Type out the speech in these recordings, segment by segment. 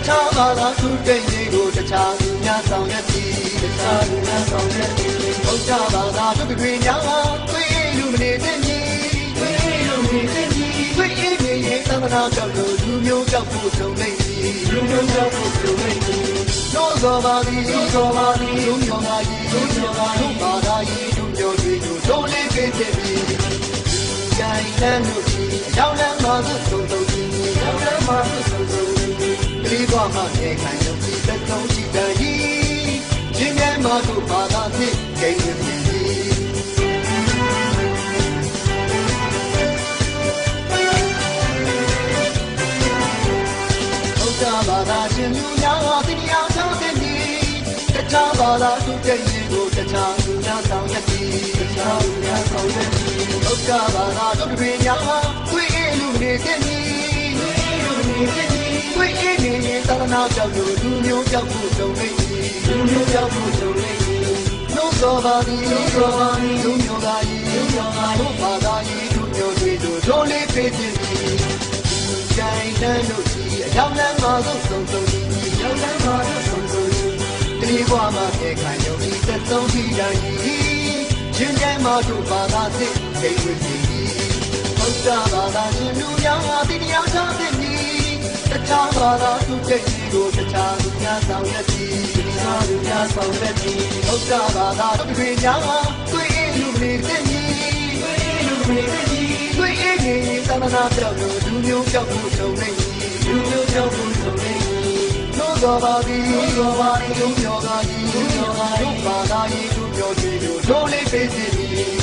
ခြားဘာသာသူတိတ်ကြီးကိုတခြားသူများဆောင်ရွက်သည်တခြားသူများဆောင်ရွက်သည်ဘုရားဘာသာတို့တွေများတွေ့လူမနေတဲ့ညီတွေ့လူမနေတဲ့ညီတွေ့အေးနေရင်သမဏကြောင့်လူမျိုးကြောက်ဖို့ဆုံးနေသည်လူမျိုးကြောက်ဖို့ဆုံးနေသည်တို့သောပါသည်တို့သောပါသည်တို့ညောင်သာကြီးတို့ညောင်သာတို့ဘာသာကြီးတို့မျိုးတွေကိုတို့လေးပေးတဲ့သည်ကြိုင်တန်းတို့ကြီးအကြောင်းလမ်းမှာသို့ဆုံးဆုံးကြီးအကြောင်းလမ်းမှာသို့ဆုံးဆုံးလေးဘွားမှနေခိုင်လို့ဒီသက်ဆုံးရှိတဲ့ကြီးချင်းမြတ်မှာတို့ဘာသာဖြင့်ဂိမ်းနေသည်ဘာသာရှင်လူများတရားချတဲ့ဒီတခြားဘာသာသူတဲ့ရင်ကိုတခြားလူများဆောင်ရသည်တခြားလူများဆောင်ရသည်ဘုရားဘာသာတို့တွေများတွေ့အေးလူနေတဲ့ညီတွေ့အေးလူနေတဲ့ညီတွေ့အေးနေရင်သာသနာကြောင့်လူမျိုးကြောက်ဖို့ကြုံနေသည်လူမျိုးကြောက်ဖို့ကြုံနေသည်လို့သောပါသည်လို့သောပါသည်လူမျိုးသားကြီးလူမျိုးသားတို့ဘာသာကြီးလူမျိုးတွေတို့လေးပေးခြင်းသည်ကြိုင်တန်းတို့ရောက်လမ်းမှာသို့ဆုံးဆုံးကြီးရောက်လမ်းမှာသို့ဆုံးဆုံးကြီးတတိဘွားမှာပြေခိုင်ယုံကြည်သက်ဆုံးရှိတိုင်းကြီးချင်းကျဲမှာတို့ဘာသာသိဂိမ်းဝေကြီးဘုရားဘာသာရှင်လူများတရားချတဲ့ညီတခြားဘာသာသူကျင့်ကြီးကိုတခြားလူများဆောင်ရသည်တခြားလူများဆောင်ရသည်ဘုရားဘာသာတို့တွေများတွေ့အေးလူနေတဲ့ညီတွေ့အေးလူနေတဲ့ညီတွေ့အေးနေသာသနာပြောက်လူမျိုးပြောက်ဖို့ဆုံးနေလူမျိုးကြောင့်ဘုရားနေတို့တော်ပါသည်တို့ပါသည်တို့ပြောတာကြီးတို့ပြောတာတို့ပါတာကြီးတို့ပြောကြည့်လို့တို့လေးပေးစီသည်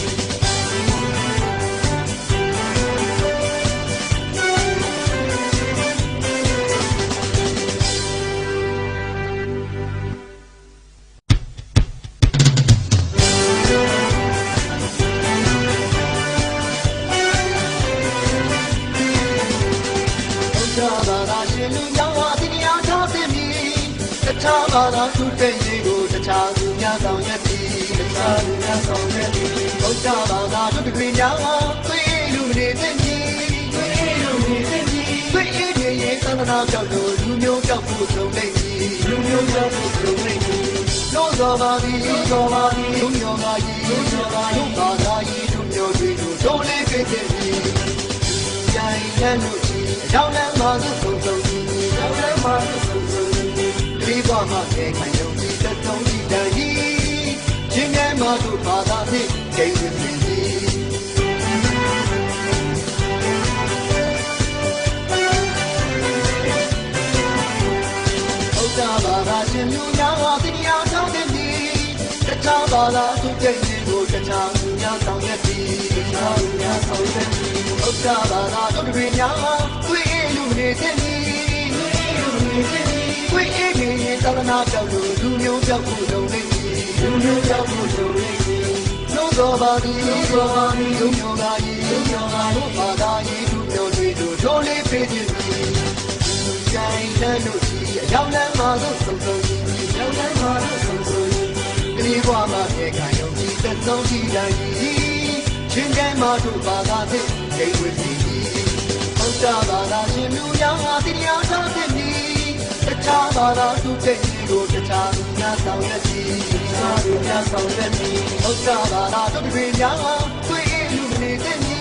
တခြားဘာသာသူတဲ့ရင်ကိုတခြားသူများဆောင်ရသည်တခြားသူများဆောင်ရသည်ဘုရားဘာသာတို့တွေများတွေ့လူမနေတဲ့ညီတွေ့လူမနေတဲ့ညီတွေ့အေးနေရင်သန္တနာကြောင့်လူမျိုးကြောက်ဖို့ဆုံးနေသည်လူမျိုးကြောက်ဖို့ဆုံးနေသည်လို့သောပါသည်လို့သောပါသည်လူမျိုးသားကြီးလူမျိုးသားတို့ဘာသာကြီးတို့မျိုးတွေတို့လေးပေးတဲ့သည်ကြိုင်တန်းတို့ကြီးအကြောင်းလမ်းမှာသို့ဆုံးဆုံးကြီးအကြောင်းလမ်းမှာသို့ဆုံးဆုံးဒီဘွားမှာနေခိုင်ယုံကြည်သက်ဆုံးရှိတဲ့ကြီးချင်းမြတ်မှာတို့ဘာသာဖြင့်ဂိမ်းဝေသည်ဘုရားဘာသာရှင်လူများတရားချတဲ့ဒီတခြားဘာသာသူတဲ့ရင်ကိုတခြားလူများဆောင်ရသည်တခြားလူများဆောင်ရသည်ဘုရားဘာသာတို့တွေများတွေ့အေးလူနေတဲ့ညီတွေ့အေးလူနေတဲ့ညီတွေ့အေးနေရင်သာသနာကြောင့်လူမျိုးကြောက်ဖို့လုံနေသည်လူမျိုးကြောက်ဖို့လုံနေသည်လို့သောပါသည်လို့သောပါသည်လူမျိုးသားကြီးလူမျိုးသားတို့ဘာသာကြီးလူမျိုးတွေတို့လေးပေးခြင်းသည်ကြိုင်တန်းတို့ကြီးအရောက်လမ်းမှာသို့ဆုံးဆုံးကြီးရောက်လမ်းမှာသို့ဆုံးဆုံးကြီးတတိဘွားမှာပြေခိုင်ယုံကြည်သက်ဆုံးရှိတိုင်းကြီးချင်းကျဲမှာတို့ဘာသာဖြင့်ဂိမ်းဝေသည်ဘုရားဘာသာရှင်လူများတရားချတဲ့ညီတခြားဘာသာသူတဲ့ညီကိုတခြားလူများဆောင်ရသည်တခြားလူများဆောင်ရသည်ဘုရားဘာသာတို့တွေများတွေ့အေးလူနေတဲ့ညီ